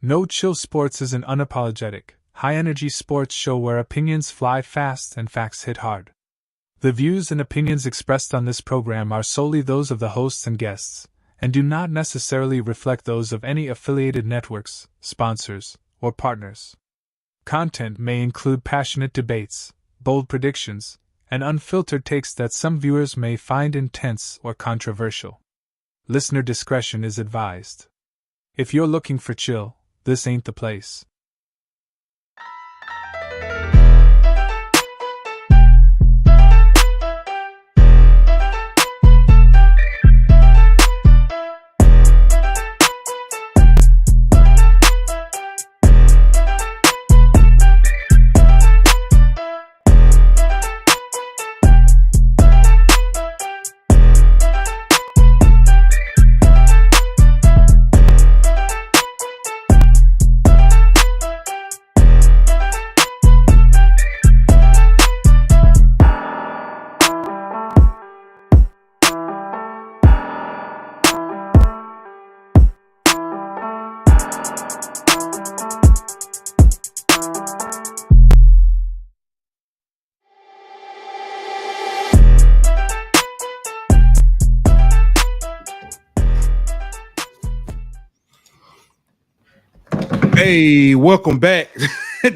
No Chill Sports is an unapologetic, high-energy sports show where opinions fly fast and facts hit hard. The views and opinions expressed on this program are solely those of the hosts and guests, and do not necessarily reflect those of any affiliated networks, sponsors, or partners. Content may include passionate debates, bold predictions, and unfiltered takes that some viewers may find intense or controversial. Listener discretion is advised. If you're looking for chill, this ain't the place. Hey, welcome back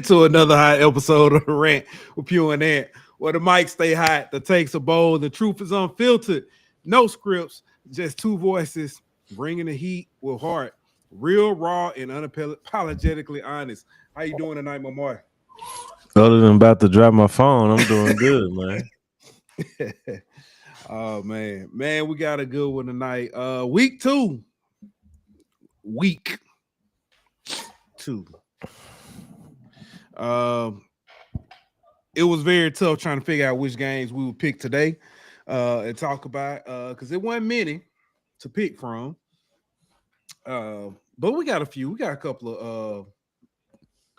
to another hot episode of Rant with Pough Ant, where the mics stay hot, the takes are bold, the truth is unfiltered, no scripts, just two voices bringing the heat with heart, real, raw, and unapologetically honest. How you doing tonight, my boy? Other than about to drop my phone, I'm doing good, man. Oh man, we got a good one tonight. Week two. It was very tough trying to figure out which games we would pick today and talk about because it wasn't many to pick from. But we got a few. We got a couple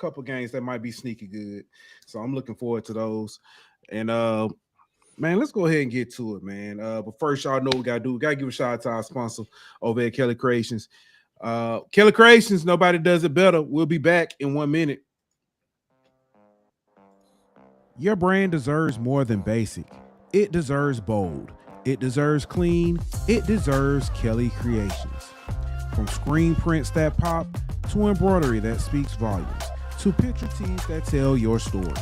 of games that might be sneaky good. So I'm looking forward to those. And man, let's go ahead and get to it, man. But first, y'all know what we gotta do. We gotta give a shout out to our sponsor over at Kelly Creations. Kelly Creations, nobody does it better. We'll be back in 1 minute. Your brand deserves more than basic. It deserves bold. It deserves clean. It deserves Kelly Creations. From screen prints that pop, to embroidery that speaks volumes, to picture tees that tell your story,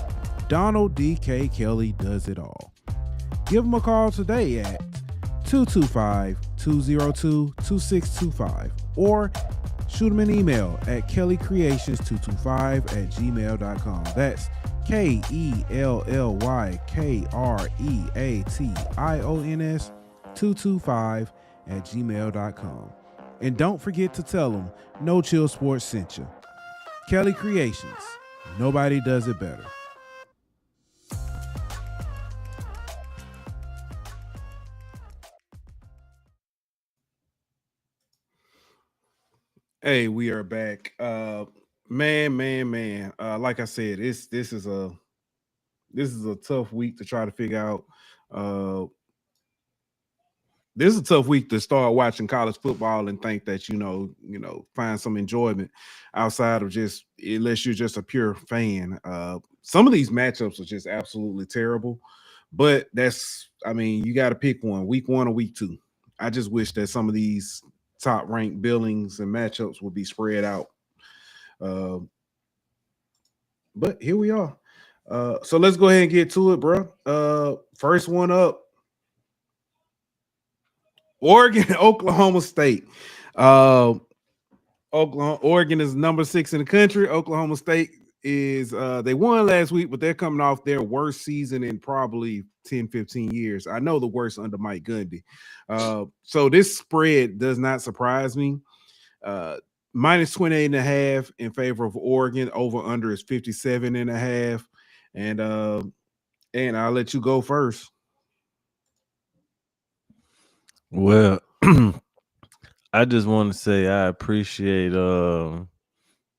Donald D.K. Kelly does it all. Give him a call today at 225-202-2625 or shoot him an email at kellycreations225@gmail.com. That's KELLYKREATIONS 225@gmail.com. And don't forget to tell them No Chill Sports sent you. Kelly Creations. Nobody does it better. Hey, we are back. Man. Like I said, this is a tough week to try to figure out. This is a tough week to start watching college football and think that find some enjoyment outside of just unless you're just a pure fan. Some of these matchups are just absolutely terrible, but you got to pick one, week 1 or week 2. I just wish that some of these top ranked billings and matchups would be spread out. But here we are. So let's go ahead and get to it, bro. First one up. Oregon, Oklahoma State. Oregon is number 6 in the country. Oklahoma State is they won last week, but they're coming off their worst season in probably 10-15 years. I know the worst under Mike Gundy. So this spread does not surprise me. Minus 28.5 in favor of Oregon. Over under is 57.5. And I'll let you go first. Well, I just want to say I appreciate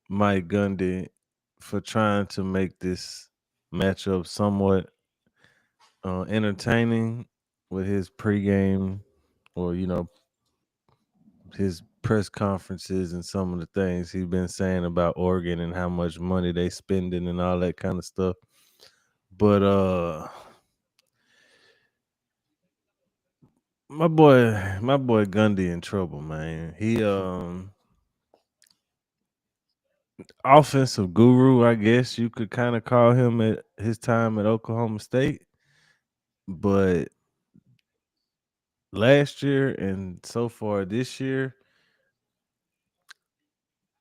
Mike Gundy for trying to make this matchup somewhat entertaining with his pregame or his press conferences and some of the things he's been saying about Oregon and how much money they spending and all that kind of stuff. But my boy Gundy in trouble, man. He offensive guru, I guess you could kind of call him at his time at Oklahoma State. But last year and so far this year,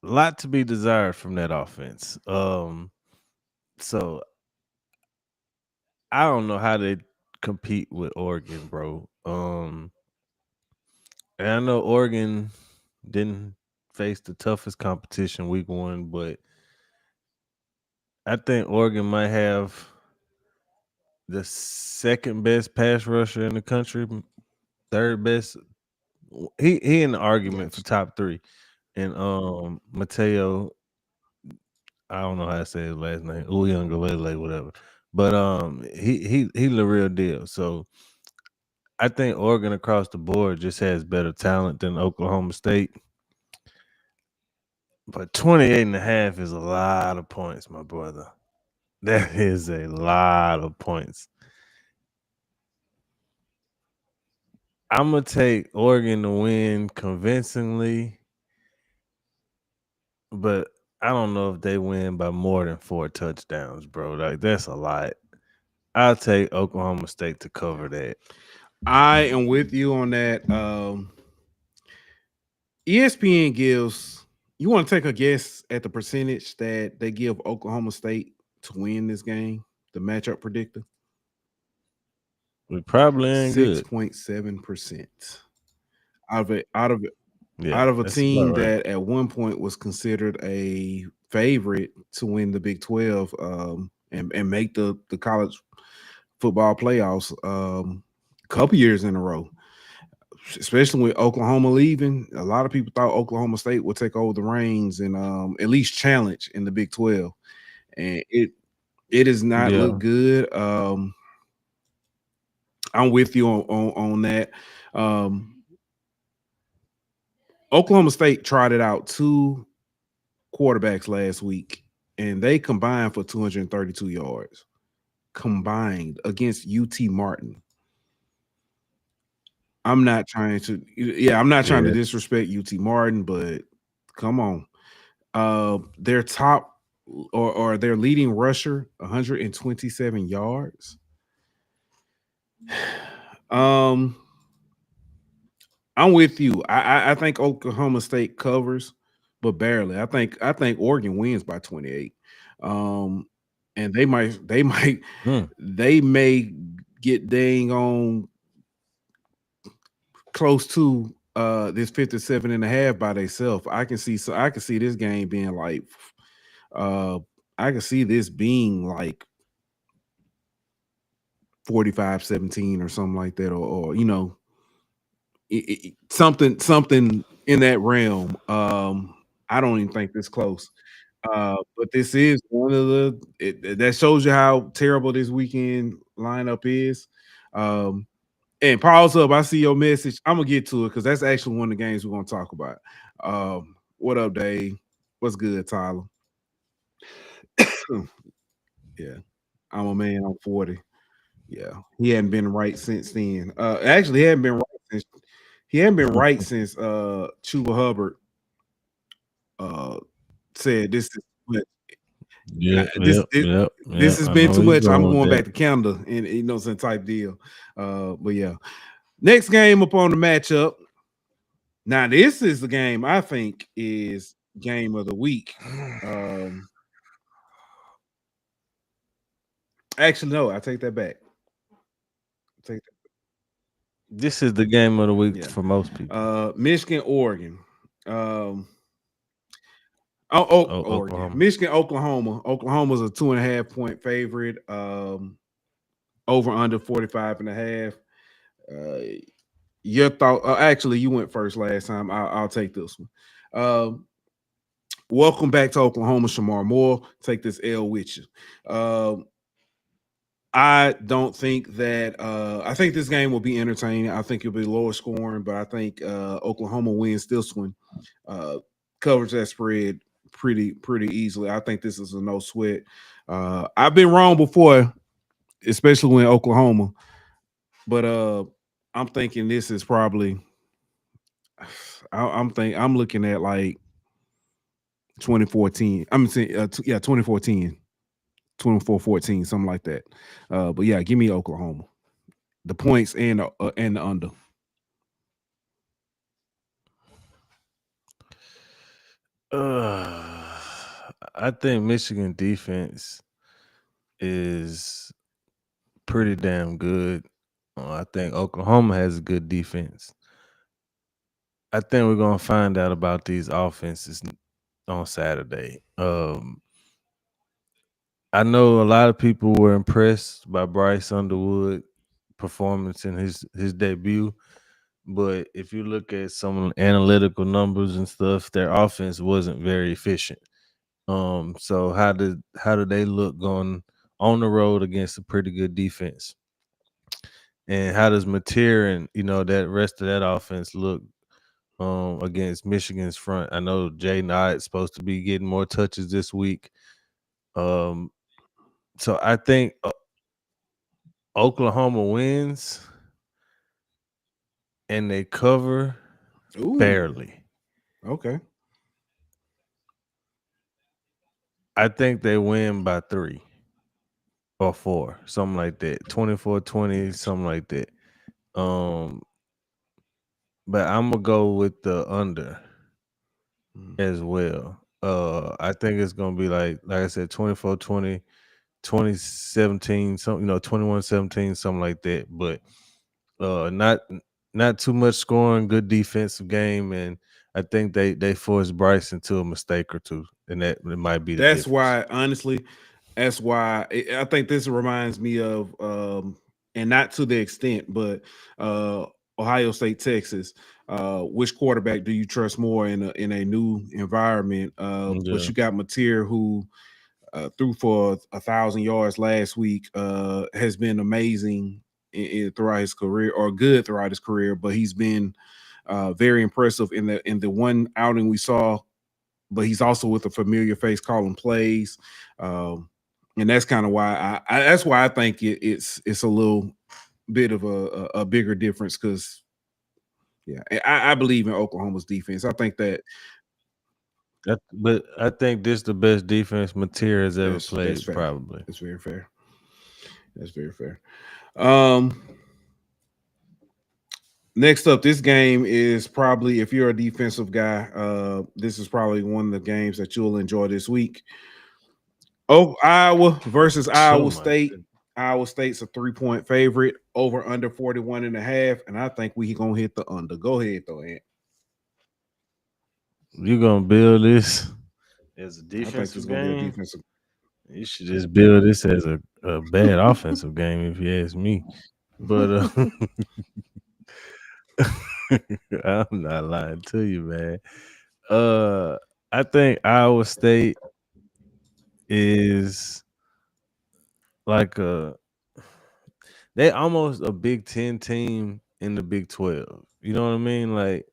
a lot to be desired from that offense. So I don't know how they compete with Oregon, bro. And I know Oregon didn't face the toughest competition week 1, but I think Oregon might have the second best pass rusher in the country, third best. He in the argument for top 3. And Mateo, I don't know how to say his last name, Uyunglele, whatever. But he the real deal. So I think Oregon across the board just has better talent than Oklahoma State. But 28.5 is a lot of points, my brother. That is a lot of points. I'm going to take Oregon to win convincingly, but I don't know if they win by more than 4 touchdowns, bro. Like, that's a lot. I'll take Oklahoma State to cover that. I am with you on that. ESPN gives, you want to take a guess at the percentage that they give Oklahoma State to win this game, the matchup predictor? We probably ain't good. 6.7% out of a that's team about right. that at one point was considered a favorite to win the Big 12 and make the college football playoffs a couple years in a row. Especially with Oklahoma leaving, a lot of people thought Oklahoma State would take over the reins and at least challenge in the Big 12, and it does not look good. I'm with you on that. Oklahoma State trotted out 2 quarterbacks last week, and they combined for 232 yards combined against UT Martin. I'm not trying to disrespect UT Martin, but come on. Their top or their leading rusher, 127 yards. I'm with you. I think Oklahoma State covers, but barely. I think Oregon wins by 28. And they may get dang on close to this 57.5 by themselves. I can see this game being like I can see this being like 45-17 or something like that, or you know, something in that realm. I don't even think this close. But this is one of that shows you how terrible this weekend lineup is. And pause up. I see your message. I'm gonna get to it because that's actually one of the games we're gonna talk about. What up, Dave? What's good, Tyler? Yeah, I'm a man. I'm 40. Yeah, he hadn't been right since then. Actually, he hadn't been right since Chuba Hubbard said this is this has been too much. I'm going back to Canada and you know some type deal. But yeah, next game up on the matchup. Now this is the game I think is game of the week. Actually, no, I take that back. This is the game of the week for most people. Michigan, Oregon. Oregon. Oklahoma. Michigan, Oklahoma. Oklahoma's a 2.5-point favorite. Over under 45.5. Your thought? Actually, you went first last time. I'll take this one. Welcome back to Oklahoma, Shamar Moore. Take this L with you. I don't think that. I think this game will be entertaining. I think it'll be lower scoring, but I think Oklahoma wins this one. Covers that spread pretty easily. I think this is a no sweat. I've been wrong before, especially when Oklahoma, but I'm thinking this is probably. I'm looking at like 2014. I'm saying 2014, 24-14, something like that. But yeah, give me Oklahoma. The points and the under. I think Michigan defense is pretty damn good. I think Oklahoma has a good defense. I think we're gonna find out about these offenses on Saturday. I know a lot of people were impressed by Bryce Underwood performance in his debut, but if you look at some analytical numbers and stuff, their offense wasn't very efficient. So how did they look going on the road against a pretty good defense? And how does Mateer and that rest of that offense look against Michigan's front? I know Jay Knight's supposed to be getting more touches this week. So I think Oklahoma wins and they cover barely. Okay. I think they win by 3 or 4, something like that. 24-20, something like that. But I'm gonna go with the under as well. I think it's gonna be like I said, 24-20, 2017, something 21-17, something like that. But not too much scoring, good defensive game, and I think they forced Bryce into a mistake or two, and that it might be the That's difference. why, honestly, that's why I think this reminds me of, and not to the extent, but Ohio State, Texas. Which quarterback do you trust more in a new environment? But you got Mateer, who threw for 1,000 yards last week, has been amazing throughout his career, or good throughout his career. But he's been very impressive in the one outing we saw. But he's also with a familiar face calling plays, and that's kind of why that's why I think it's a little bit of a bigger difference, because yeah, I believe in Oklahoma's defense. I think But I think this the best defense Mateer has ever that's played, fair. probably. That's very fair. That's very fair. Next up, this game is probably, if you're a defensive guy, this is probably one of the games that you'll enjoy this week. Oh, Iowa versus Iowa State. Goodness. Iowa State's a 3-point favorite, over under 41.5, and I think we gonna hit the under. Go ahead, though, Ant. You gonna build this as a I think defensive it's gonna be a game? defensive. You should just build this as a bad offensive game, if you ask me. But I'm not lying to you, man. I think Iowa State is like they almost a Big 10 team in the Big 12. You know what I mean? Like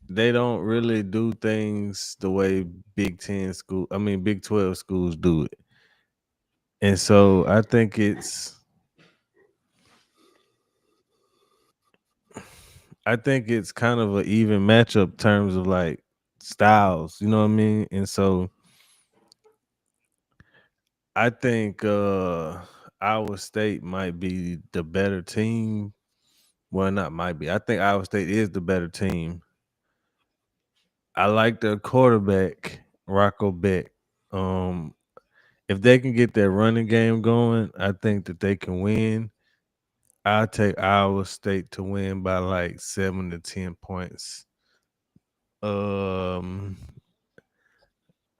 they don't really do things the way Big 12 schools do it. And so I think it's kind of an even matchup in terms of like styles, you know what I mean? And so I think Iowa State might be the better team. Well, not might be. I think Iowa State is the better team. I like their quarterback, Rocco Beck. If they can get that running game going, I think that they can win. I'll take Iowa State to win by like 7 to 10 points.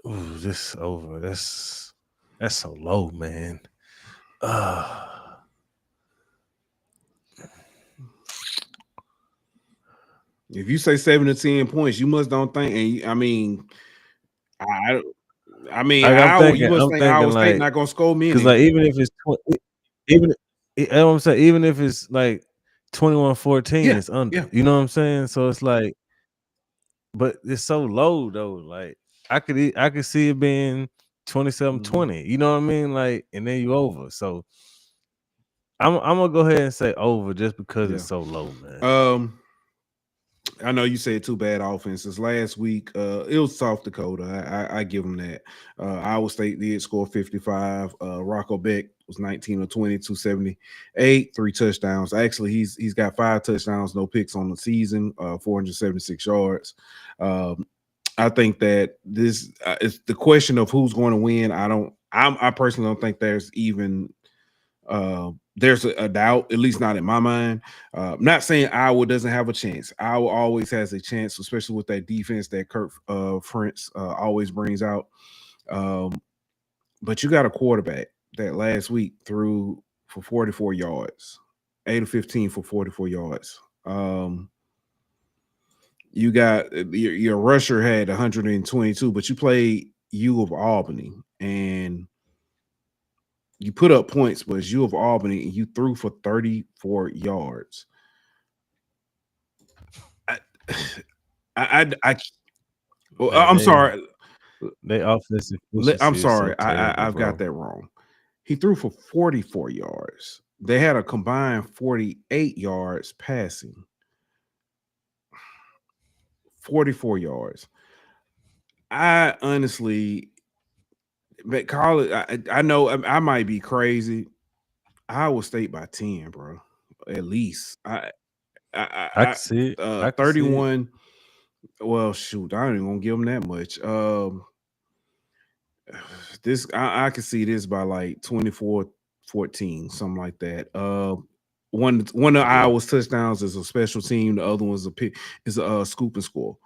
This over. That's so low, man. If you say 7 to 10 points, you must don't think. And I mean, I I mean, Like you must I'm think thinking Iowa State like, not gonna score because many. like even if it's even you know what I'm saying, even if it's like 21-14, Yeah, it's under. yeah. You know what I'm saying? So it's like, but it's so low though. Like I could see it being 27-20. You know what I mean? Like, and then you over. So I'm gonna go ahead and say over just because it's Yeah. so low, man. I know you said two bad offenses last week. It was South Dakota. I give them that. Iowa State did score 55. Rocco Beck was 19 or 20, 278, 3 touchdowns. Actually, he's got 5 touchdowns, no picks on the season, 476 yards. I think that this is the question of who's going to win. I personally don't think there's even there's a doubt, at least not in my mind. Not saying Iowa doesn't have a chance. Iowa always has a chance, especially with that defense that Kirk Ferentz always brings out. Um, but you got a quarterback that last week threw for 44 yards, 8 of 15 for 44 yards. You got your rusher had 122, but you played U of Albany and you put up points, but it's U of Albany and you threw for 34 yards. I, well, Man, I'm sorry. they offensive I'm efficiency is so sorry. terrible, I've got bro. that wrong. He threw for 44 yards. They had a combined 48 yards passing. 44 yards. I honestly, but college. I know I might be crazy. Iowa State by 10, bro. At least. I can see it. I can see it. 31. Well, shoot, I ain't even gonna give them that much. This I can see this by like 24-14, something like that. One of Yeah. Iowa's touchdowns is a special team, the other one's a pick is a scoop and score.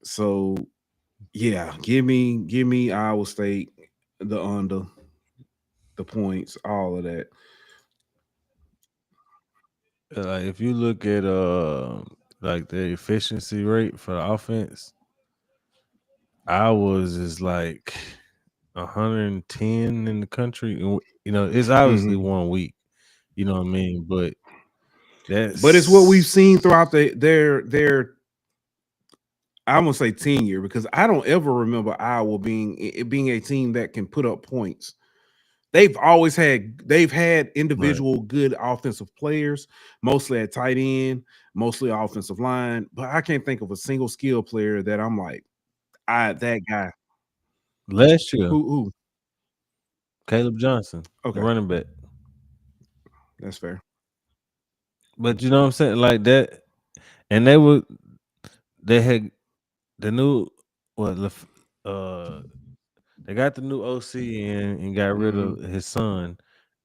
So yeah, give me Iowa State, the under, the points, all of that. Like if you look at like the efficiency rate for the offense, ours is like 110 in the country. And, you know, it's obviously Mhm. 1 week. You know what I mean? But But it's what we've that's seen throughout their I won't say tenure because I don't ever remember Iowa being a team that can put up points. They've had right. individual good offensive players, mostly at tight end, mostly offensive line, but I can't think of a single skill player that I'm like, that guy. Last year, Who? Caleb Johnson, the Okay, running back. that's fair. But you know what I'm saying? Like that, and they had the new what they got the new OC and got rid Mhm. of his son,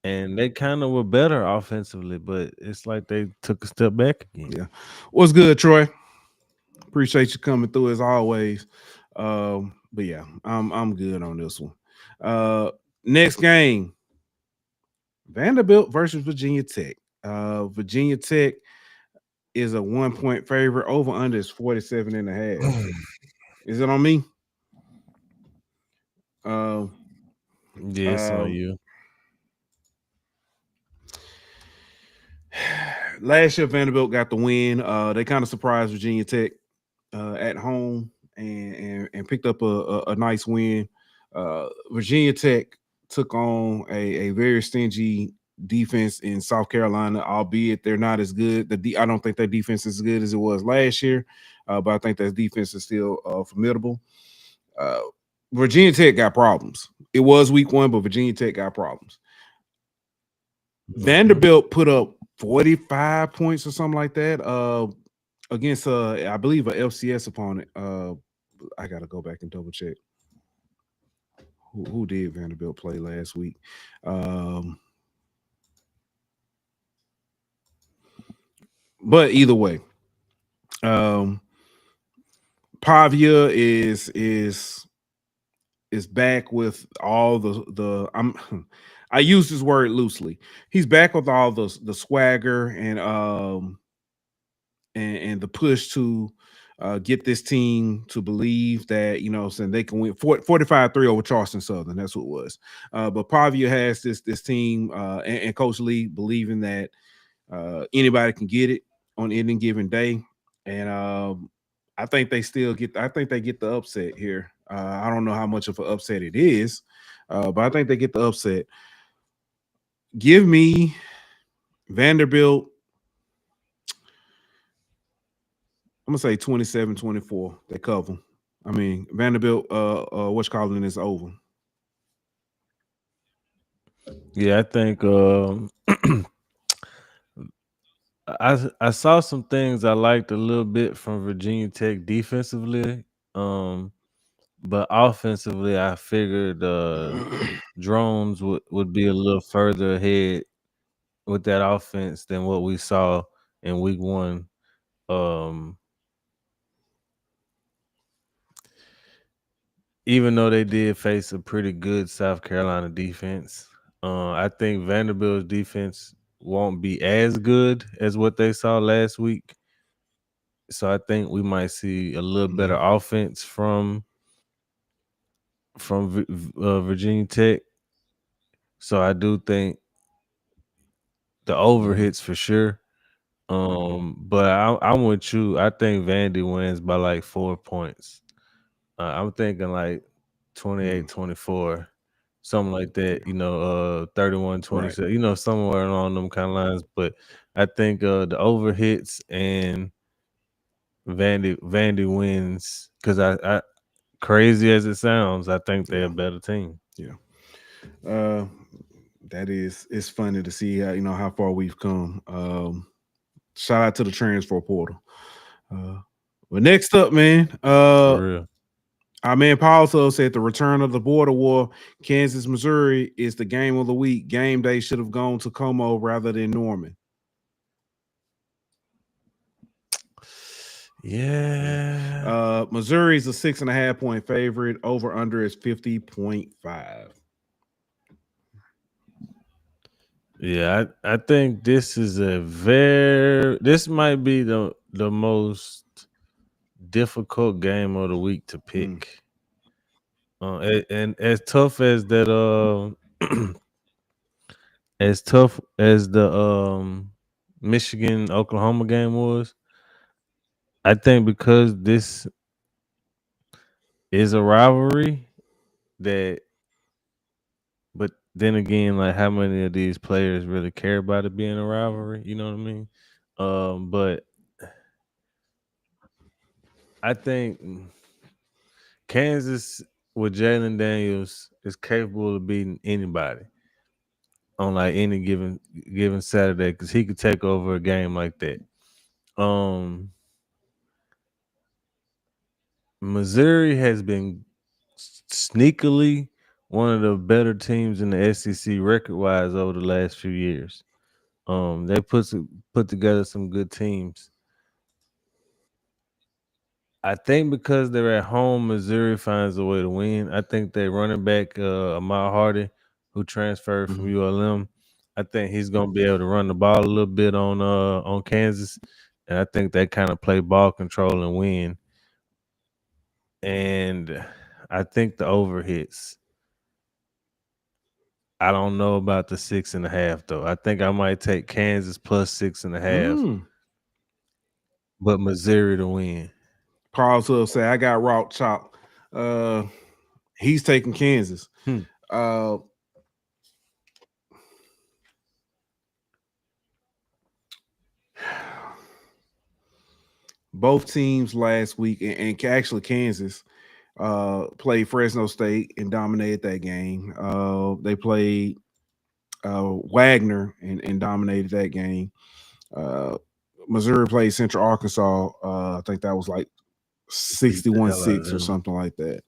and they kind of were better offensively, but it's like they took a step back again. Yeah. What's good, Troy? Appreciate you coming through as always. But yeah, I'm good on this one. Next game, Vanderbilt versus Virginia Tech. Virginia Tech is a 1 point favorite. Over under is 47 and a half. Is it on me? Um, Yeah, it's on um, you. Last year Vanderbilt got the win. They kind of surprised Virginia Tech at home and picked up a nice win. Virginia Tech took on a very stingy defense in South Carolina, albeit they're not as good. I don't think their defense is as good as it was last year, but I think that defense is still formidable. Uh, Virginia Tech got problems. It was week 1, but Virginia Tech got problems. Mhm. Vanderbilt put up 45 points or something like that against I believe a FCS opponent. I gotta go back and double check. Who did Vanderbilt play last week? But either way, Pavia is back with all the I use this word loosely. He's back with all the swagger and the push to get this team to believe that, saying they can win 45-3 over Charleston Southern. That's what it was. But Pavia has this team and Coach Lee believing that anybody can get it on any given day. And I think they get the upset here. I don't know how much of an upset it is, but I think they get the upset. Give me Vanderbilt. I'm gonna say 27-24. They cover. I mean, Vanderbilt, what's calling is over. Yeah, I think I saw some things I liked a little bit from Virginia Tech defensively, but offensively, I figured drones would be a little further ahead with that offense than what we saw in week one. Even though they did face a pretty good South Carolina defense, I think Vanderbilt's defense won't be as good as what they saw last week. So I think we might see a little better offense from Virginia Tech. So I do think the over hits for sure. But I'm with you. I think Vandy wins by like 4 points. I'm thinking like 28-24, something like that, 31-27, Right. somewhere along them kind of lines. But I think the over hits and Vandy wins because I crazy as it sounds, I think they're a better team. Yeah. It's funny to see how far we've come. Shout out to the transfer portal. But next up, man, For real. our man Paul said the return of the border war, Kansas, Missouri is the game of the week. Game day should have gone to Como rather than Norman. Yeah. Missouri is a 6.5 point favorite. Over under is 50.5. Yeah, I think this is this might be the most difficult game of the week to pick. And as tough as that as tough as the Michigan Oklahoma game was, I think because this is a rivalry but then again, like how many of these players really care about it being a rivalry? You know what I mean? But I think Kansas with Jalen Daniels is capable of beating anybody on like any given Saturday because he could take over a game like that. Missouri has been sneakily one of the better teams in the SEC record wise over the last few years. They put together some good teams. I think because they're at home, Missouri finds a way to win. I think they running back Ahmad Hardy, who transferred from ULM. I think he's gonna be able to run the ball a little bit on Kansas, and I think they kind of play ball control and win. And I think the over hits. I don't know about the 6.5 though. I think I might take Kansas plus 6.5, but Missouri to win. Paul will say, I got Rock Chop. He's taking Kansas. Both teams last week, and actually Kansas played Fresno State and dominated that game. They played Wagner and dominated that game. Missouri played Central Arkansas. I think that was like 61-6 or something like that.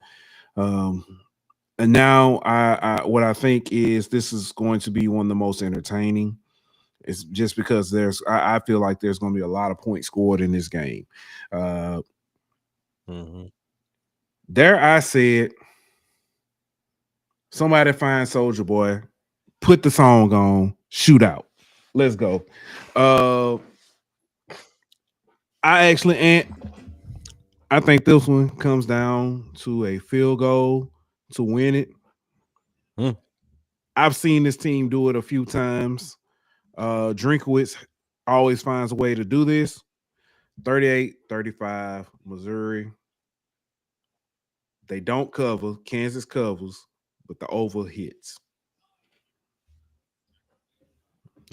And now what I think is this is going to be one of the most entertaining. It's just because I feel like there's going to be a lot of points scored in this game. There I said, somebody find Soldier Boy, put the song on, shoot out. Let's go. I actually, I think this one comes down to a field goal to win it. I've seen this team do it a few times. Drinkowitz always finds a way to do this. 38-35, Missouri. They don't cover. Kansas covers, but the over hits.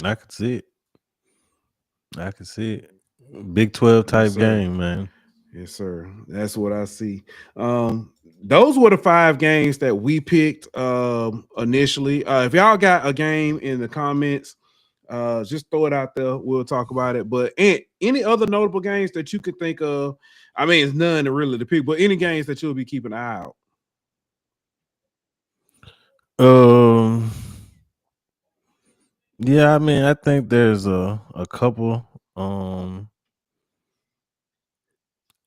I can see it. I can see it. Big 12 type game, man. Yes, sir. That's what I see. Those were the 5 games that we picked initially. If y'all got a game in the comments, just throw it out there. We'll talk about it. But any other notable games that you could think of? I mean, it's none to really to pick, but any games that you'll be keeping an eye out. Yeah, I mean, I think there's a couple.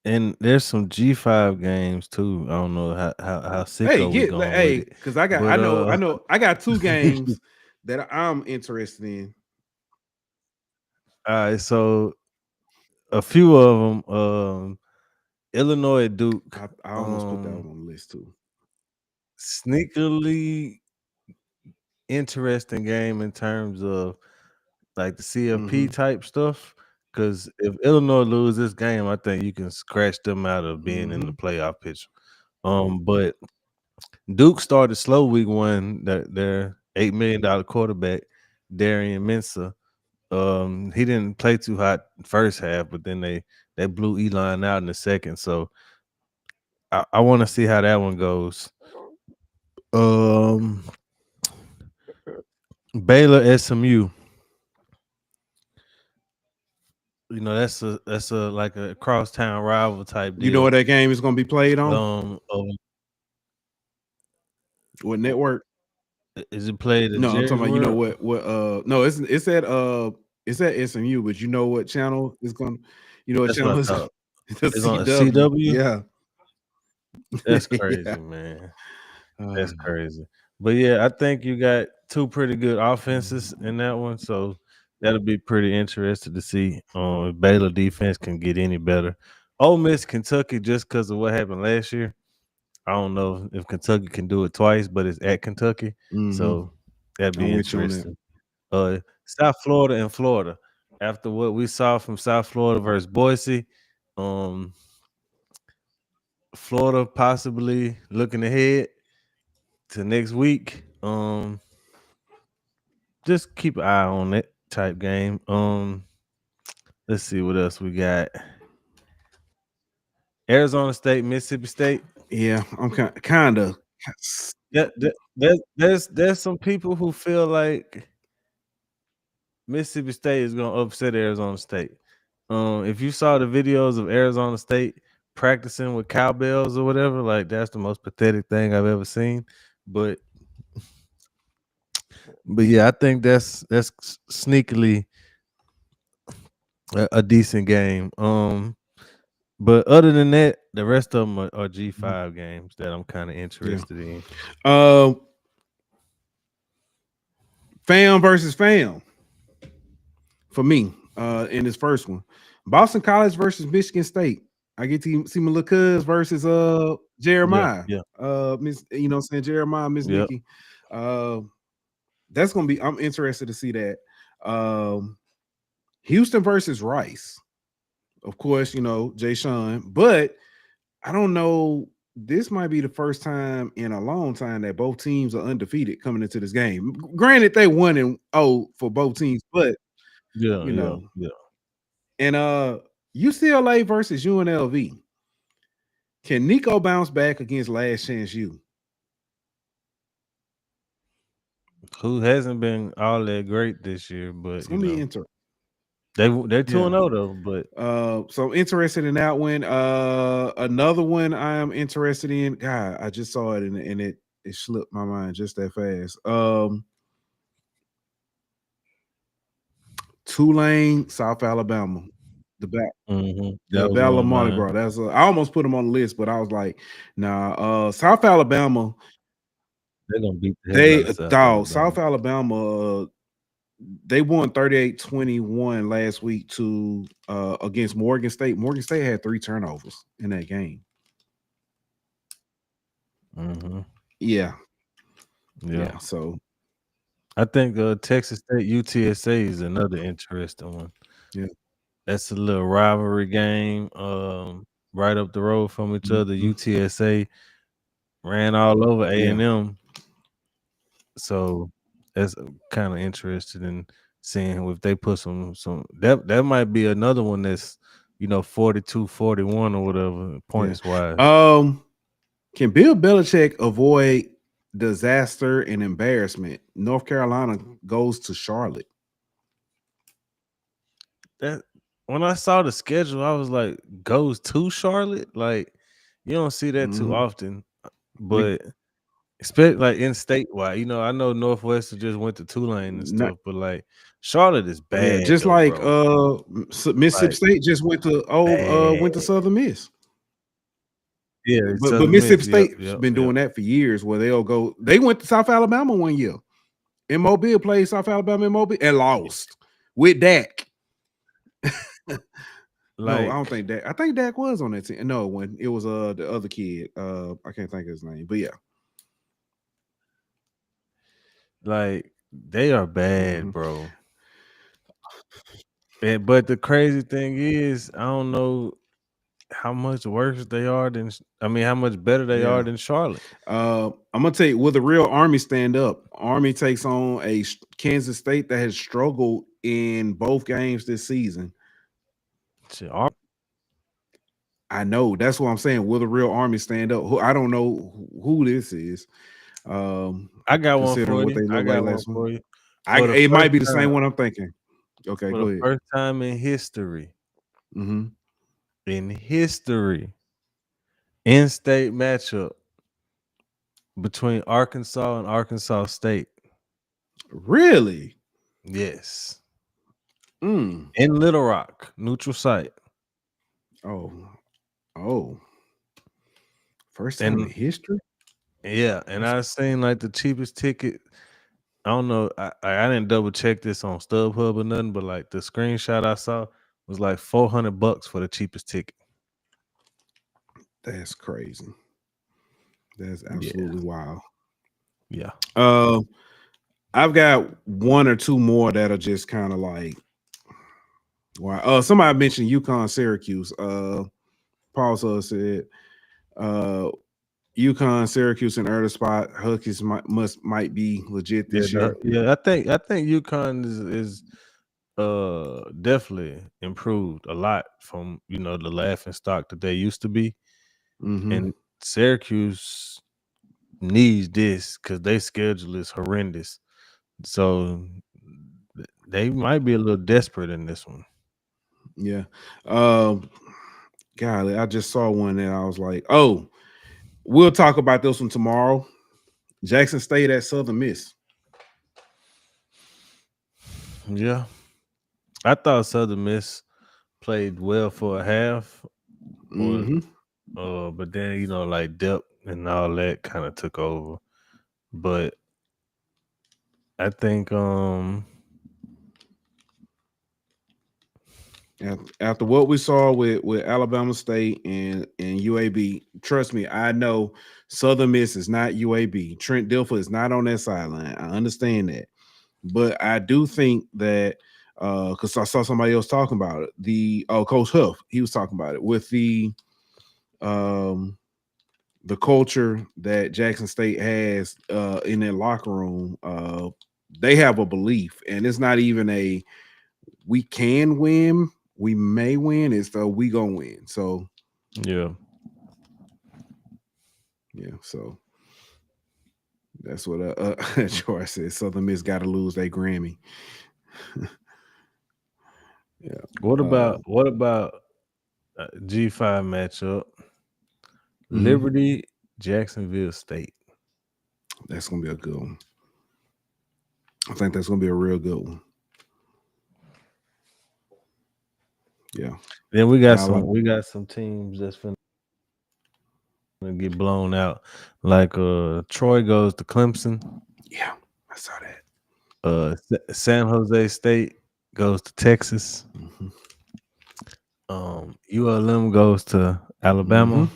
And there's some G5 games too. I don't know how sick are we going with it. Because I know I got 2 games that I'm interested in. All right, so a few of them, Illinois Duke. I almost put that one on the list too. Sneakily interesting game in terms of like the CFP type stuff. Because if Illinois lose this game, I think you can scratch them out of being in the playoff picture. But Duke started slow week 1. Their $8 million quarterback, Darian Mensah. He didn't play too hot first half, but then they blew Elon out in the second. So I want to see how that one goes. Baylor SMU. You know, that's a like a crosstown rival type deal. You know where that game is going to be played on? What network? Is it played? No, I'm talking about. You know what? No, it's at SMU, but you know what channel is going? You know what channel is? It's on CW. Yeah, that's crazy, man. That's crazy. But yeah, I think you got 2 pretty good offenses in that one, so that'll be pretty interesting to see if Baylor defense can get any better. Ole Miss, Kentucky, just because of what happened last year. I don't know if Kentucky can do it twice, but it's at Kentucky, so that'd be interesting. South Florida and Florida. After what we saw from South Florida versus Boise, Florida possibly looking ahead to next week. Just keep an eye on that type game. Let's see what else we got. Arizona State, Mississippi State. Yeah, I'm kind of. There's some people who feel like Mississippi State is gonna upset Arizona State. If you saw the videos of Arizona State practicing with cowbells or whatever, like that's the most pathetic thing I've ever seen. But yeah, I think that's sneakily a decent game. But other than that, the rest of them are G5 games that I'm kind of interested in. Fam versus fam for me in this first one. Boston College versus Michigan State. I get to see my little cuz versus Jeremiah. Miss, you know what I'm saying? Jeremiah, Miss Nikki. That's gonna be, I'm interested to see that. Houston versus Rice. Of course, you know, Jay Sean, but I don't know. This might be the first time in a long time that both teams are undefeated coming into this game. Granted, they 1-0 for both teams, but you know. And UCLA versus UNLV. Can Nico bounce back against Last Chance U? Who hasn't been all that great this year, but it's gonna be interesting. They're 2-0 though, but so I'm interested in that one. Another one I am interested in. God, I just saw it and it slipped my mind just that fast. Tulane, South Alabama. The Alabama Mardi Gras. That's I almost put them on the list, but I was like, nah. South Alabama. They're gonna beat the hell out of South Alabama they won 38-21 last week to against Morgan State. Morgan State had 3 turnovers in that game. Mm-hmm. Yeah. Yeah. So I think Texas State UTSA is another interesting one. yeah. That's a little rivalry game. Right up the road from each other. Mhm. UTSA ran all over Yeah. A&M. So that's kind of interested in seeing if they put some that might be another one that's 42-41 or whatever points wise. Can Bill Belichick avoid disaster and embarrassment? North Carolina goes to Charlotte. That when I saw the schedule, I was like, goes to Charlotte. Like you don't see that too often, but expect like in statewide. I know Northwestern just went to Tulane and stuff, but like Charlotte is bad. Just though, like bro. Mississippi State just went to Bad. Southern Miss. Yeah, But Southern Mississippi Miss. State's been doing that for years, where they'll go. They went to South Alabama one year. And Mobile played South Alabama in Mobile and lost with Dak. No, I don't think Dak. I think Dak was on that team. No, when it was the other kid. I can't think of his name, but yeah. Like they are bad, bro. But the crazy thing is, I don't know how much worse they are than how much better they are than Charlotte. I'm gonna tell you, will the real Army stand up? Army takes on a Kansas State that has struggled in both games this season. I know, that's what I'm saying. Will the real Army stand up? I don't know who this is. I got one for you. I got one for you. It might be the same one I'm thinking. Okay, go ahead. First time in history. In history, in-state matchup between Arkansas and Arkansas State. Really? Yes. In Little Rock, neutral site. Oh. First time in history? Yeah, and I seen like the cheapest ticket. I don't know. I didn't double check this on StubHub or nothing, but like the screenshot I saw was like $400 for the cheapest ticket. That's crazy. That's absolutely wild. Yeah. I've got one or two more that are just kind of like wow. Somebody mentioned UConn Syracuse. Paul said UConn Syracuse in early spot. Huskies might be legit this year. Yeah, I think UConn is definitely improved a lot from the laughing stock that they used to be. And Syracuse needs this because their schedule is horrendous. So they might be a little desperate in this one. Yeah. Golly, I just saw one and I was like, oh, we'll talk about this one tomorrow. Jackson State at Southern Miss. Yeah. I thought Southern Miss played well for a half. But then, like depth and all that kind of took over. But I think after what we saw with Alabama State and UAB, trust me, I know Southern Miss is not UAB. Trent Dilfer is not on that sideline. I understand that. But I do think that because I saw somebody else talking about it. Coach Huff, he was talking about it with the culture that Jackson State has in their locker room. They have a belief, and it's not even a we can win, we may win. It's the we gonna win. So yeah. So that's what George said. Southern Miss got to lose their Grammy. Yeah. What about G5 matchup? Liberty, Jacksonville State. That's gonna be a good one. I think that's gonna be a real good one. Yeah. Then we got some teams that's gonna get blown out. Like Troy goes to Clemson. Yeah, I saw that. San Jose State goes to Texas. ULM goes to Alabama.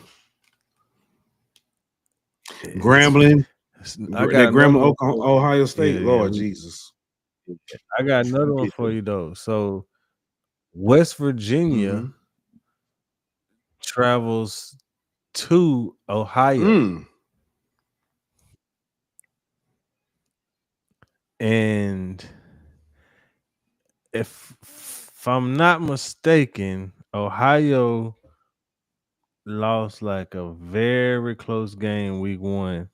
Grambling. I got another one Grambling, Ohio State. Yeah, Lord Jesus. I got another one for you though. So West Virginia travels to Ohio. And if I'm not mistaken, Ohio lost like a very close game week 1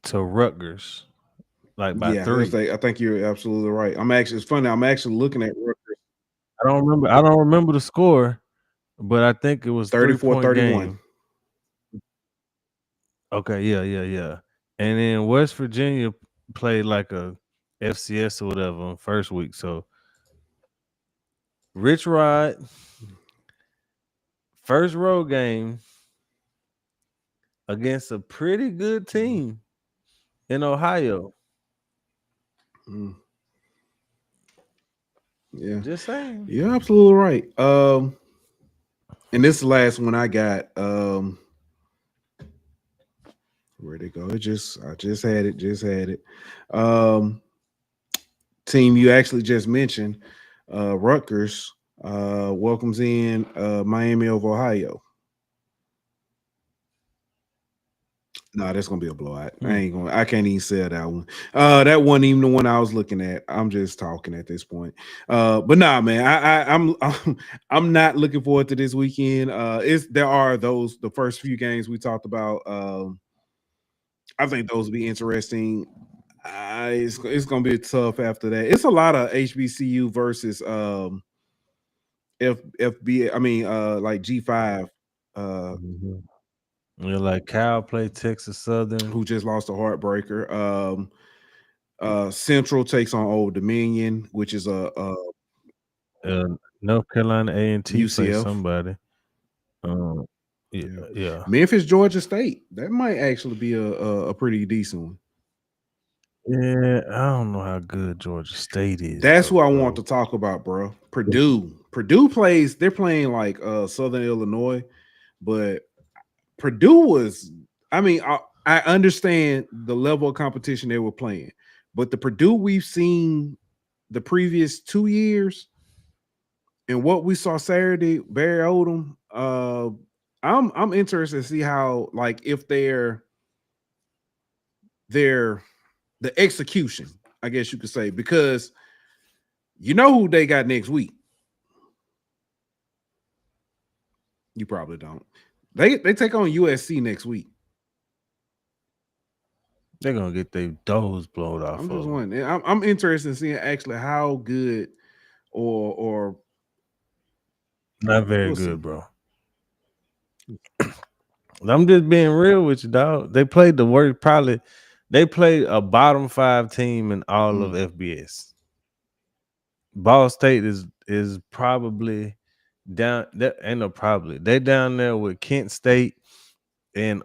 to Rutgers, like by 3. I think you're absolutely right. It's funny. I'm actually looking at Rutgers. I don't remember the score, but I think it was 34-31. game. Okay, yeah. And then West Virginia played like a FCS or whatever on first week. So Rich Rod, first road game against a pretty good team in Ohio. Yeah. Just saying. You're absolutely right. And this is the last one I got. Where'd it go? I just had it. Team you actually just mentioned, Rutgers, welcomes in Miami of Ohio. No, that's gonna be a blowout. I can't even sell that one. That wasn't even the one I was looking at. I'm just talking at this point. But nah, man, I'm not looking forward to this weekend. There are the first few games we talked about. I think those will be interesting. It's gonna be tough after that. It's a lot of HBCU versus FB. I mean, like G5. You're like Cal played Texas Southern, who just lost a heartbreaker. Central takes on Old Dominion, which is a North Carolina A&T UCF. plays somebody. Yeah. Memphis, Georgia State. That might actually be a pretty decent one. Yeah, I don't know how good Georgia State is. That's who I want to talk about, bro. Purdue. Purdue plays. They're playing like Southern Illinois, but Purdue was. I mean, I understand the level of competition they were playing, but the Purdue we've seen the previous 2 years and what we saw Saturday, Barry Odom. I'm interested to see how, like, if they're the execution, I guess you could say, because you know who they got next week. You probably don't. They take on USC next week. They're gonna get their doors blown off. I'm just wondering. I'm interested in seeing actually how good or not very good, bro. I'm just being real with you, dog. They played the worst. Probably they played a bottom 5 team in all of FBS. Ball State is probably down. That ain't no probably. They down there with Kent State and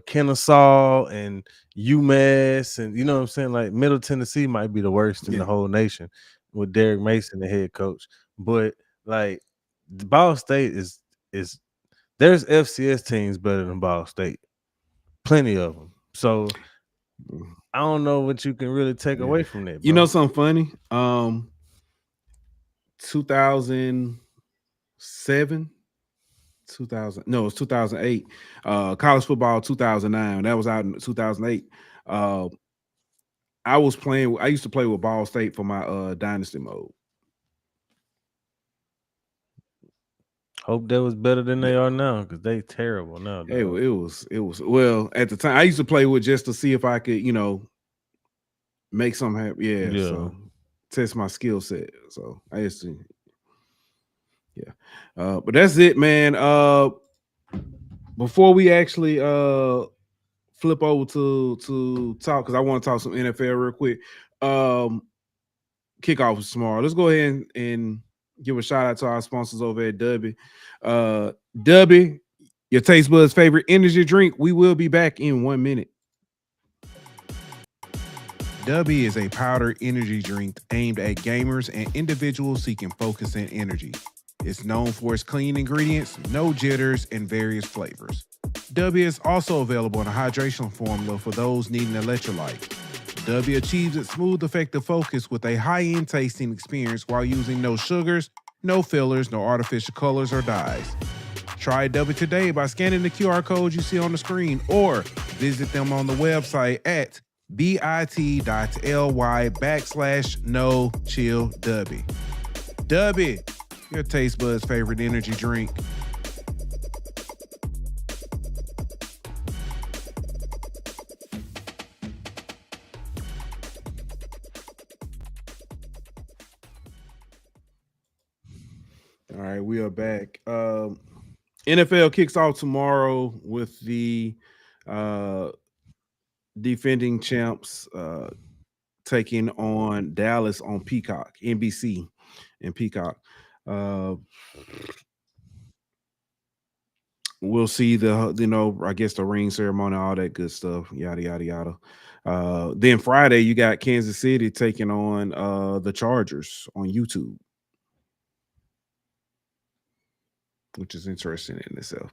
Kennesaw and UMass, and you know what I'm saying. Like Middle Tennessee might be the worst in the whole nation with Derek Mason, the head coach. But like Ball State is there's FCS teams better than Ball State, plenty of them. So I don't know what you can really take away from that, bro. You know something funny? 2007, 2000. No, it's 2008. College football 2009. That was out in 2008. I used to play with Ball State for my dynasty mode. Hope that was better than they are now, because they terrible now. It was well at the time. I used to play with just to see if I could, make something happen. Yeah. So test my skill set. So I used to. Yeah. But that's it, man. Before we actually flip over to talk, because I want to talk some NFL real quick. Kickoff is tomorrow. Let's go ahead and give a shout out to our sponsors over at Dubby. Dubby, Your taste buds' favorite energy drink. We will be back in 1 minute. Dubby is a powdered energy drink aimed at gamers and individuals seeking focus and energy. It's known for its clean ingredients, no jitters, and various flavors. Dubby is also available in a hydration formula for those needing electrolyte. Dubby achieves its smooth, effective focus with a high-end tasting experience while using no sugars, no fillers, no artificial colors or dyes. Try Dubby today by scanning the QR code you see on the screen or visit them on the website at bit.ly/no chill Dubby. Dubby, your taste buds' favorite energy drink. All right, we are back. NFL kicks off tomorrow with the defending champs taking on Dallas on Peacock, NBC and Peacock. We'll see I guess the ring ceremony, all that good stuff, yada yada yada. Then Friday you got Kansas City taking on the Chargers on YouTube, which is interesting in itself.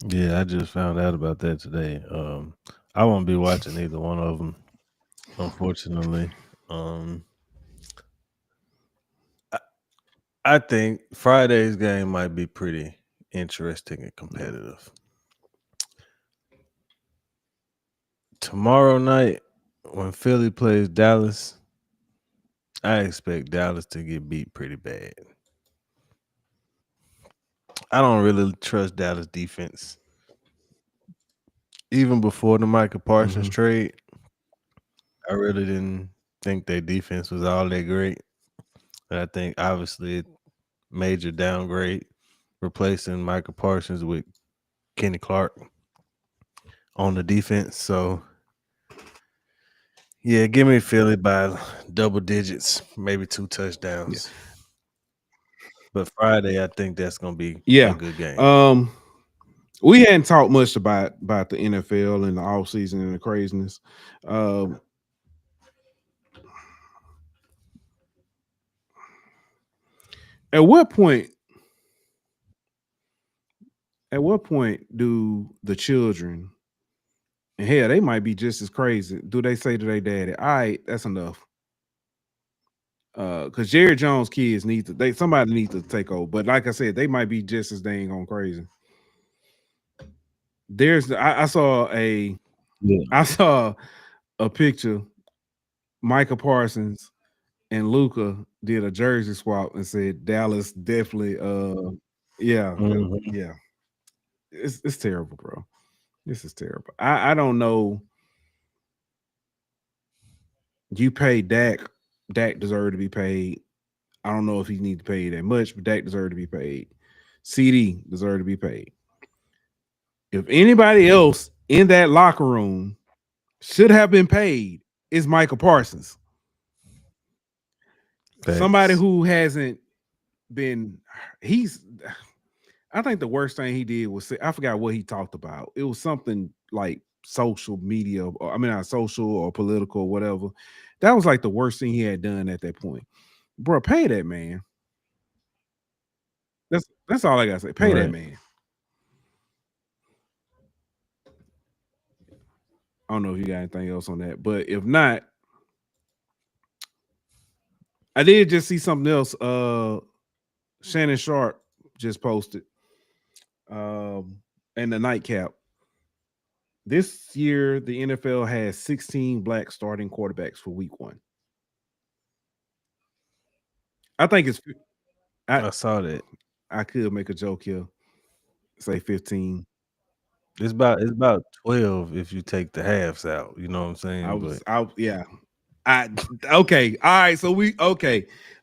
Yeah, I just found out about that today. I won't be watching either one of them, unfortunately. I think Friday's game might be pretty interesting and competitive. Tomorrow night, when Philly plays Dallas, I expect Dallas to get beat pretty bad. I don't really trust Dallas defense. Even before the Michael Parsons trade, I really didn't think their defense was all that great. And I think obviously major downgrade replacing Michael Parsons with Kenny Clark on the defense. So yeah, give me Philly by double digits, maybe 2 touchdowns. Yeah. But Friday, I think that's gonna be a good game. We hadn't talked much about the NFL and the offseason and the craziness. At what point do the children, and hell, they might be just as crazy, do they say to their daddy, all right, that's enough? Because Jerry Jones kids somebody needs to take over. But like I said, they might be just as dang on crazy. I saw a picture. Michael Parsons and Luka did a jersey swap and said Dallas definitely yeah. It's terrible, bro. This is terrible. I don't know. You pay Dak. Dak deserved to be paid. I don't know if he needs to pay that much, but Dak deserved to be paid. CD deserved to be paid. If anybody else in that locker room should have been paid, it's Michael Parsons. Thanks. Somebody who hasn't been. I think the worst thing he did was I forgot what he talked about. It was something like social media, not social or political or whatever. That was like the worst thing he had done at that point. Bro, pay that man. That's all I gotta say. Pay that man. I don't know if you got anything else on that, but if not, I did just see something else. Shannon Sharp just posted, and the nightcap. This year, the NFL has 16 black starting quarterbacks for week 1. I think it's. I saw that. I could make a joke here. Say 15. It's about 12 if you take the halves out. You know what I'm saying? Okay. All right. So All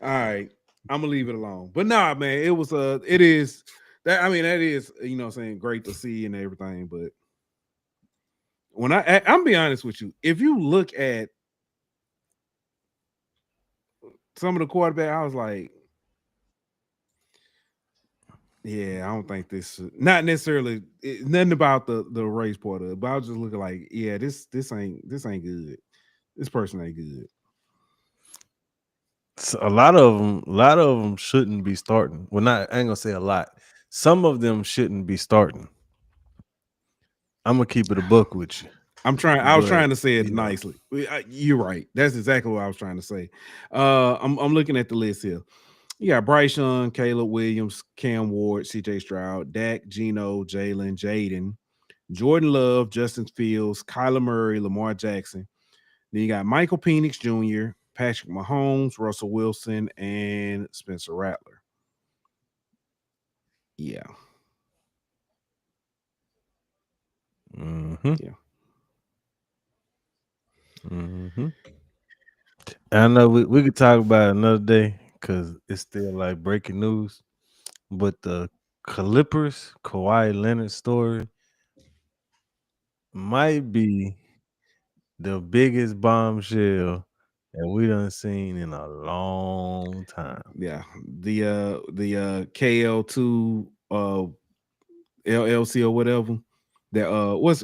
right. I'm gonna leave it alone. But nah, man, it was it is that that is, you know what I'm saying, great to see and everything. But when I'm be honest with you, if you look at some of the quarterback, I was like, Yeah, I don't think this. Not necessarily. Nothing about the race part of it, but I was just looking like, yeah, this ain't good. This person ain't good. So a lot of them shouldn't be starting. Well, not I ain't gonna say a lot. Some of them shouldn't be starting. I'm gonna keep it a buck with you, I'm trying. I was but trying to say it you know, nicely. You're right. That's exactly what I was trying to say. I'm looking at the list here. You got Bryce Young, Caleb Williams, Cam Ward, C.J. Stroud, Dak, Geno, Jalen, Jaden, Jordan Love, Justin Fields, Kyler Murray, Lamar Jackson. Then you got Michael Penix Jr., Patrick Mahomes, Russell Wilson, and Spencer Rattler. Yeah, hmm yeah. hmm I know we could talk about it another day because it's still like breaking news. But the Clippers Kawhi Leonard story might be the biggest bombshell that we done seen in a long time. Yeah. The KL2 LLC or whatever. That what's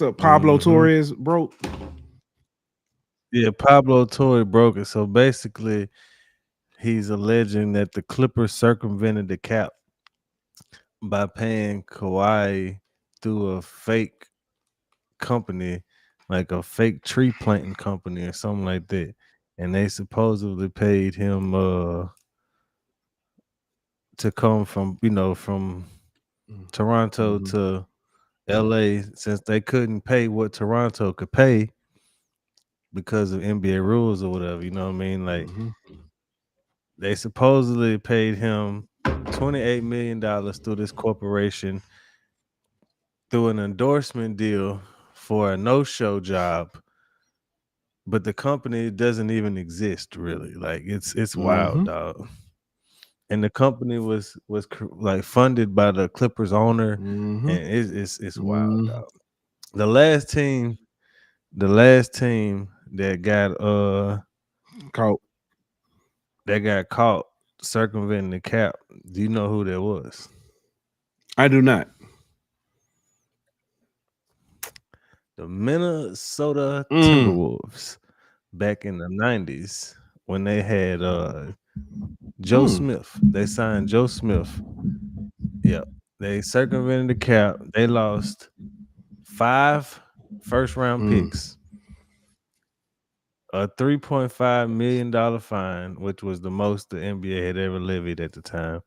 up? Pablo hmm Torres broke. Yeah, Pablo Torre broke it. So basically, he's alleging that the Clippers circumvented the cap by paying Kawhi through a fake company, like a fake tree planting company or something like that. And they supposedly paid him to come from, from Toronto Mm-hmm. to LA since they couldn't pay what Toronto could pay because of NBA rules or whatever, you know what I mean? Like Mm-hmm. they supposedly paid him $28 million through this corporation through an endorsement deal for a no-show job, but the company doesn't even exist really. Like it's wild, Mm-hmm. dog. And the company was like funded by the Clippers owner, Mm-hmm. and it's wild, Mm-hmm. dog. The last team, the last team Caught. that got caught circumventing the cap. Do you know who that was? I do not. The Minnesota Mm. Timberwolves back in the 90s when they had Joe Mm. Smith. They signed Joe Smith. Yep. They circumvented the cap. They lost 5 first round Mm. picks, a $3.5 million fine, which was the most the NBA had ever levied at the time.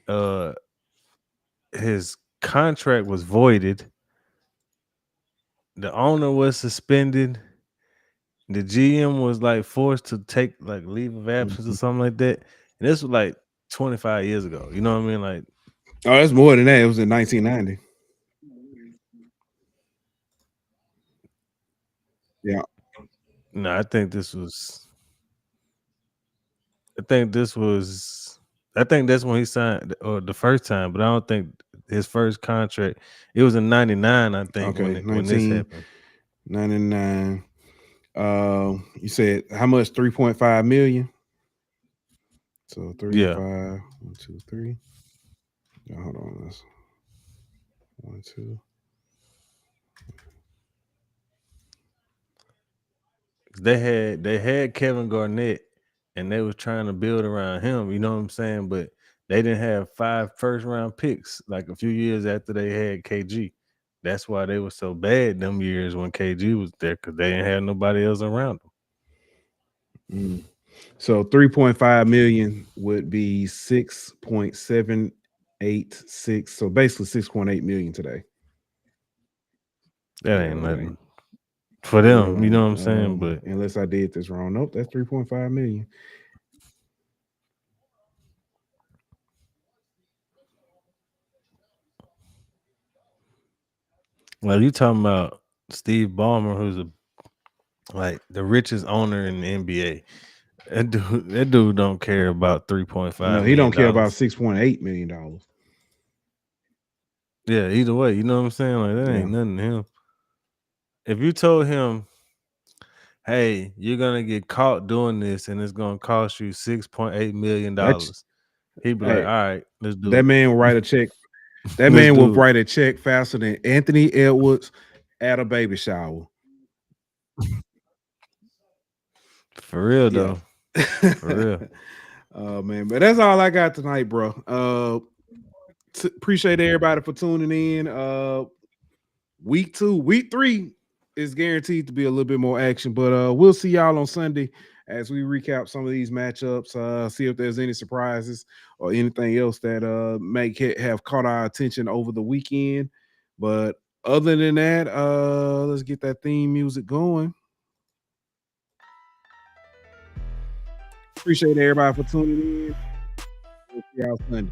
Uh his contract was voided. The owner was suspended. The GM was like forced to take like leave of absence or Mhm. something like that. And this was like 25 years ago. You know what I mean? Like, Oh, that's more than that. It was in 1990. Yeah. no, I think this was I think that's when he signed or the first time, but I don't think his first contract. It was in 99, I think, Okay. when this happened. 1999. You said how much? 3.5 million. So three and Yeah. five. 1, 2, 3. Hold on. That's 1, 2. They had Kevin Garnett and they was trying to build around him, you know what I'm saying? But they didn't have 5 first round picks like a few years after they had KG. That's why they were so bad them years when KG was there because they didn't have nobody else around them. Mm. So 3.5 million would be 6.786. So basically 6.8 million today. That Yeah, ain't that ain't. nothing for It really them, you know ain't. what I'm saying? But Unless I did this wrong. Nope, that's 3.5 million. like you talking about Steve Ballmer, who's like the richest owner in the NBA. That dude don't care about No, 3.5 he don't million care about dollars. $6.8 million. Yeah, either way, you know what I'm saying? Like that Yeah. ain't nothing to him. If you told him, "Hey, you're gonna get caught doing this, and it's gonna cost you $6.8 million," That's He'd be Hey, like, all right, let's do that it. man will write a check. That Let's man will do it. write a check faster than Anthony Edwards at a baby shower. For real, Yeah. though. For real. Oh man, but that's all I got tonight, bro. Appreciate everybody for tuning in. Week 3 is guaranteed to be a little bit more action, but we'll see y'all on Sunday as we recap some of these matchups. See if there's any surprises or anything else that may have caught our attention over the weekend. But other than that, let's get that theme music going. Appreciate everybody for tuning in. We'll see y'all Sunday.